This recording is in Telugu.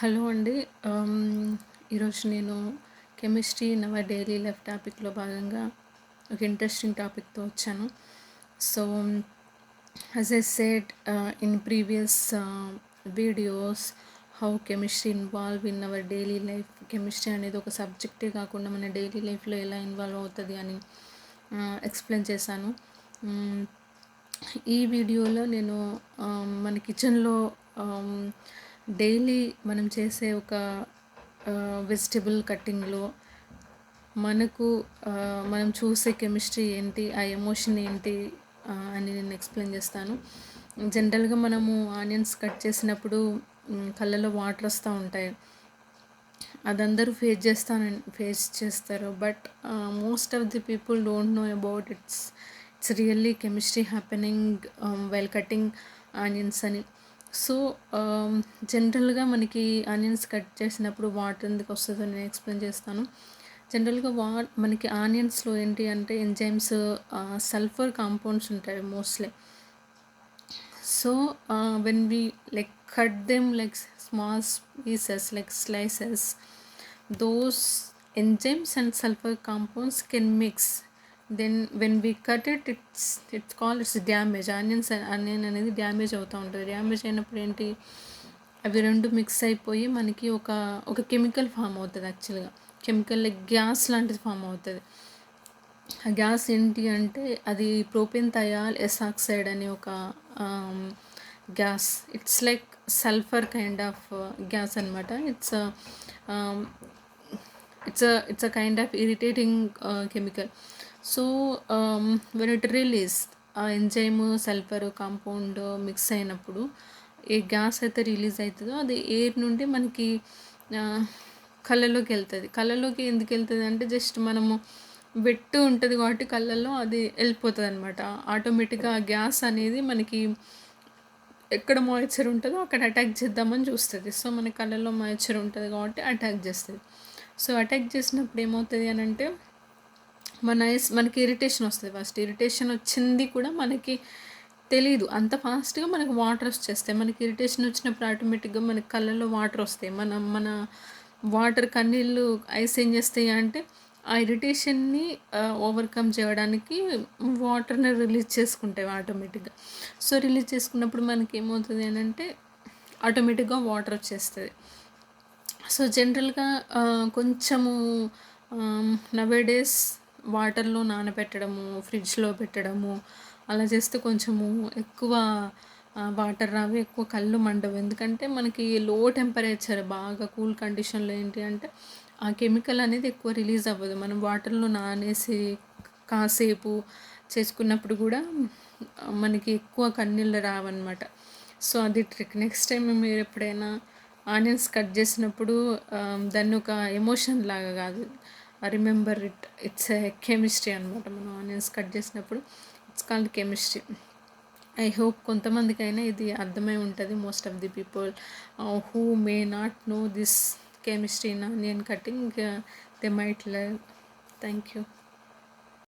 హలో అండి. ఈరోజు నేను chemistry in our daily life టాపిక్లో భాగంగా ఒక ఇంట్రెస్టింగ్ టాపిక్తో వచ్చాను. So as I said in previous videos, how chemistry involve in our daily life. Chemistry అనేది ఒక సబ్జెక్టే కాకుండా మన డైలీ లైఫ్లో ఎలా ఇన్వాల్వ్ అవుతుంది అని ఎక్స్ప్లెయిన్ చేశాను. ఈ వీడియోలో నేను మన కిచెన్లో డైలీ మనం చేసే ఒక వెజిటబుల్ కట్టింగ్లో మనకు మనం చూసే కెమిస్ట్రీ ఏంటి, ఆ ఎమోషన్ ఏంటి అని నేను ఎక్స్ప్లెయిన్ చేస్తాను. జనరల్గా మనము ఆనియన్స్ కట్ చేసినప్పుడు కళ్ళలో వాటర్ వస్తూ ఉంటాయి. అదందరూ ఫేస్ చేస్తారు. But most of the people don't know about it's really chemistry happening while cutting onions అని. సో జనరల్గా మనకి ఆనియన్స్ కట్ చేసినప్పుడు వాటర్ ఎందుకు వస్తుందో నేను ఎక్స్ప్లెయిన్ చేస్తాను. జనరల్గా మనకి ఆనియన్స్లో ఏంటి అంటే ఎంజైమ్స్, సల్ఫర్ కాంపౌండ్స్ ఉంటాయి mostly. So when we like cut them like small pieces, like slices, those enzymes and sulfur compounds can mix. Then when we cut it, it's called it's damage. Onion అనేది డ్యామేజ్ అవుతూ ఉంటుంది. డ్యామేజ్ అయినప్పుడు ఏంటి, అవి రెండు మిక్స్ అయిపోయి మనకి ఒక కెమికల్ ఫామ్ అవుతుంది. యాక్చువల్గా కెమికల్ లైక్ గ్యాస్ లాంటిది ఫామ్ అవుతుంది. ఆ గ్యాస్ ఏంటి అంటే అది ప్రోపెన్ థయాల్ ఎసాక్సైడ్ అనే ఒక gas. It's like sulphur kind of gas అనమాట. It's a kind of irritating chemical. So when it release, ఆ ఎంజైమ్ సల్ఫర్ కాంపౌండ్ మిక్స్ అయినప్పుడు ఏ గ్యాస్ అయితే రిలీజ్ అవుతుందో అది ఎయిర్ నుండి మనకి కళ్ళలోకి వెళ్తుంది. కళ్ళలోకి ఎందుకు వెళ్తుంది అంటే జస్ట్ మనము వెట్టు ఉంటుంది కాబట్టి కళ్ళల్లో అది వెళ్ళిపోతుంది అనమాట. ఆటోమేటిక్గా ఆ గ్యాస్ అనేది మనకి ఎక్కడ మాయిశ్చర్ ఉంటుందో అక్కడ అటాక్ చేద్దామని చూస్తుంది. సో మన కళ్ళల్లో మాయిశ్చర్ ఉంటుంది కాబట్టి అటాక్ చేస్తుంది. సో అటాక్ చేసినప్పుడు ఏమవుతుంది అని అంటే మనకి ఇరిటేషన్ వస్తుంది. ఫస్ట్ ఇరిటేషన్ వచ్చింది కూడా మనకి తెలీదు. అంత ఫాస్ట్గా మనకు వాటర్ వచ్చేస్తాయి. మనకి ఇరిటేషన్ వచ్చినప్పుడు ఆటోమేటిక్గా మనకి కళ్ళల్లో వాటర్ వస్తాయి. మన వాటర్ కన్నీళ్ళు ఐస్ ఏం చేస్తాయి అంటే ఆ ఇరిటేషన్ని ఓవర్కమ్ చేయడానికి వాటర్ని రిలీజ్ చేసుకుంటాయి ఆటోమేటిక్గా. సో రిలీజ్ చేసుకున్నప్పుడు మనకి ఏమవుతుంది అని అంటే ఆటోమేటిక్గా వాటర్ వచ్చేస్తుంది. సో జనరల్గా కొంచెము నవేడేస్ వాటర్లో నానబెట్టడము, ఫ్రిడ్జ్లో పెట్టడము అలా చేస్తే కొంచెము ఎక్కువ వాటర్ రావు, ఎక్కువ కళ్ళు మండవు. ఎందుకంటే మనకి లో టెంపరేచర్, బాగా కూల్ కండిషన్లో ఏంటి అంటే ఆ కెమికల్ అనేది ఎక్కువ రిలీజ్ అవ్వదు. మనం వాటర్లో నానేసి కాసేపు చేసుకున్నప్పుడు కూడా మనకి ఎక్కువ కన్నీళ్ళు రావన్నమాట. సో అది ట్రిక్. నెక్స్ట్ టైం మీరు ఎప్పుడైనా ఆనియన్స్ కట్ చేసినప్పుడు దాన్ని ఒక ఎమోషన్ లాగా కాదు, రిమెంబర్ ఇట్స్ ఎ కెమిస్ట్రీ అనమాట. మనం ఆనియన్స్ కట్ చేసినప్పుడు it's called chemistry. I hope కొంతమందికైనా ఇది అర్థమై ఉంటుంది. Most of the people who may not know this chemistry in onion cutting, they might learn. Thank you.